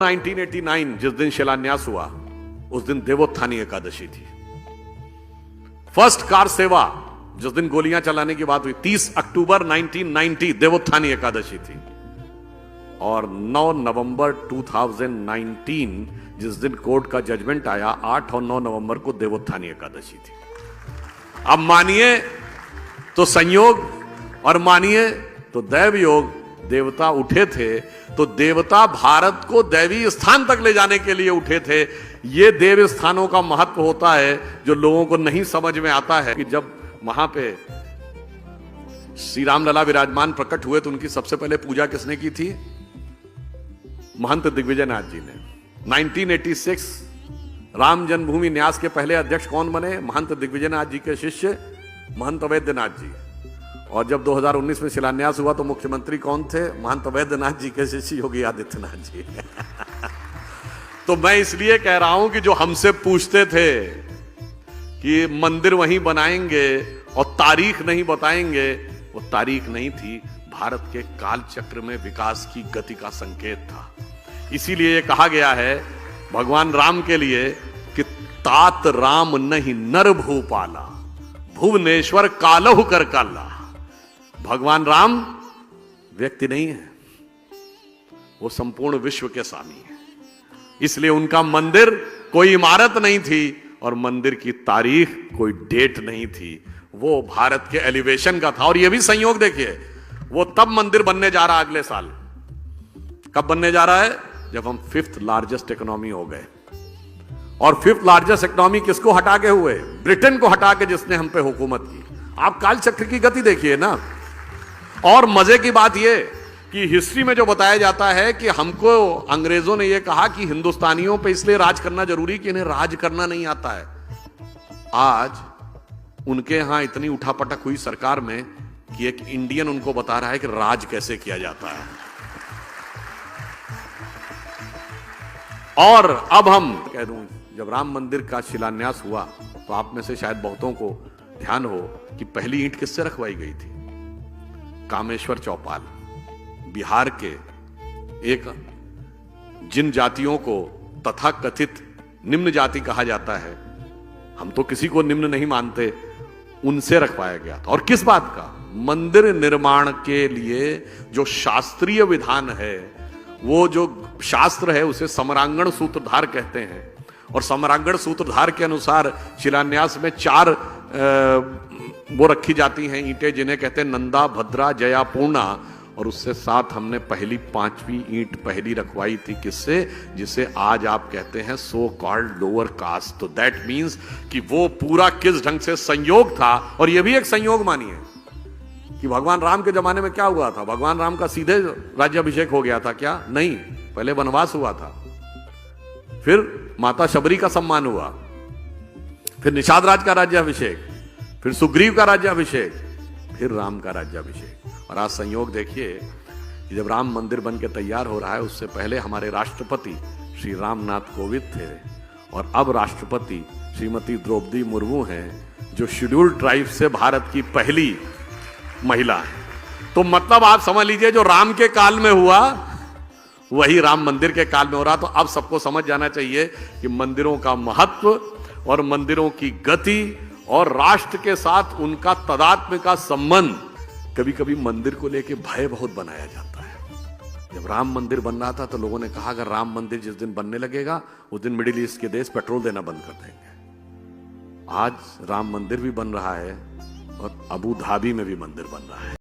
1989 जिस दिन शिलान्यास हुआ उस दिन देवोत्थानी एकादशी थी। फर्स्ट कार सेवा जिस दिन गोलियां चलाने की बात हुई 30 अक्टूबर 1990 देवोत्थानी एकादशी थी। और 9 नवंबर 2019 जिस दिन कोर्ट का जजमेंट आया 8 और 9 नवंबर को देवोत्थानी एकादशी थी। अब मानिए तो संयोग और मानिए तो दैव योग। देवता उठे थे तो देवता भारत को दैवी स्थान तक ले जाने के लिए उठे थे। ये देव स्थानों का महत्व होता है जो लोगों को नहीं समझ में आता है कि जब वहां पे श्री राम लला विराजमान प्रकट हुए तो उनकी सबसे पहले पूजा किसने की थी? महंत दिग्विजय नाथ जी ने। 1986 राम जन्मभूमि न्यास के पहले अध्यक्ष कौन बने? महंत दिग्विजय नाथ जी के शिष्य महंत अवैधनाथ जी। और जब 2019 में शिलान्यास हुआ तो मुख्यमंत्री कौन थे? महंत अवैधनाथ जी के शिष्य योगी आदित्यनाथ जी। तो मैं इसलिए कह रहा हूं कि जो हमसे पूछते थे कि मंदिर वहीं बनाएंगे और तारीख नहीं बताएंगे, वो तारीख नहीं थी, भारत के काल चक्र में विकास की गति का संकेत था। इसीलिए ये कहा गया है भगवान राम के लिए कि तात राम नहीं नर भूपाला, भुवनेश्वर कालहु कर काला। भगवान राम व्यक्ति नहीं है, वो संपूर्ण विश्व के स्वामी है। इसलिए उनका मंदिर कोई इमारत नहीं थी और मंदिर की तारीख कोई डेट नहीं थी, वो भारत के एलिवेशन का था। और ये भी संयोग देखिए, वो तब मंदिर बनने जा रहा है अगले साल। कब बनने जा रहा है? जब हम 5th लार्जेस्ट इकोनॉमी हो गए। और 5th लार्जेस्ट इकोनॉमी किसको हटा के हुए? ब्रिटेन को हटा के, जिसने हम पे हुकूमत की। आप काल चक्र की गति देखिए ना। और मजे की बात यह कि हिस्ट्री में जो बताया जाता है कि हमको अंग्रेजों ने यह कहा कि हिंदुस्तानियों पे इसलिए राज करना जरूरी कि इन्हें राज करना नहीं आता है। आज उनके यहां इतनी उठापटक हुई सरकार में कि एक इंडियन उनको बता रहा है कि राज कैसे किया जाता है। और अब हम कह दूं, जब राम मंदिर का शिलान्यास हुआ तो आप में से शायद बहुतों को ध्यान हो कि पहली ईंट किससे रखवाई गई थी? कामेश्वर चौपाल, बिहार के एक जिन जातियों को तथाकथित निम्न जाति कहा जाता है, हम तो किसी को निम्न नहीं मानते, उनसे रखवाया गया था। और किस बात का? मंदिर निर्माण के लिए जो शास्त्रीय विधान है, वो जो शास्त्र है उसे समरांगण सूत्रधार कहते हैं। और समरांगण सूत्रधार के अनुसार शिलान्यास में 4 वो रखी जाती हैं ईंटें, जिन्हें कहते हैं नंदा, भद्रा, जया, पूर्णा। और उससे साथ हमने पहली 5वीं ईंट पहली रखवाई थी। किससे? जिसे आज आप कहते हैं सो कॉल्ड लोअर कास्ट। तो दैट मीन्स कि वो पूरा किस ढंग से संयोग था। और यह भी एक संयोग मानिए कि भगवान राम के जमाने में क्या हुआ था? भगवान राम का सीधे राज्याभिषेक हो गया था क्या? नहीं, पहले वनवास हुआ था, फिर माता शबरी का सम्मान हुआ, फिर निषाद राज का राज्याभिषेक, फिर सुग्रीव का राज्याभिषेक, फिर राम का राज्याभिषेक। और आज संयोग देखिए कि जब राम मंदिर बन के तैयार हो रहा है, उससे पहले हमारे राष्ट्रपति श्री रामनाथ कोविंद थे और अब राष्ट्रपति श्रीमती द्रौपदी मुर्मू हैं, जो शेड्यूल्ड ट्राइब से भारत की पहली महिला है। तो मतलब आप समझ लीजिए, जो राम के काल में हुआ वही राम मंदिर के काल में हो रहा। तो अब सबको समझ जाना चाहिए कि मंदिरों का महत्व और मंदिरों की गति और राष्ट्र के साथ उनका तादात्म्य का संबंध, कभी कभी मंदिर को लेकर भय बहुत बनाया जाता है। जब राम मंदिर बन रहा था तो लोगों ने कहा अगर राम मंदिर जिस दिन बनने लगेगा उस दिन मिडिल ईस्ट के देश पेट्रोल देना बंद कर देंगे। आज राम मंदिर भी बन रहा है और अबू धाबी में भी मंदिर बन रहा है।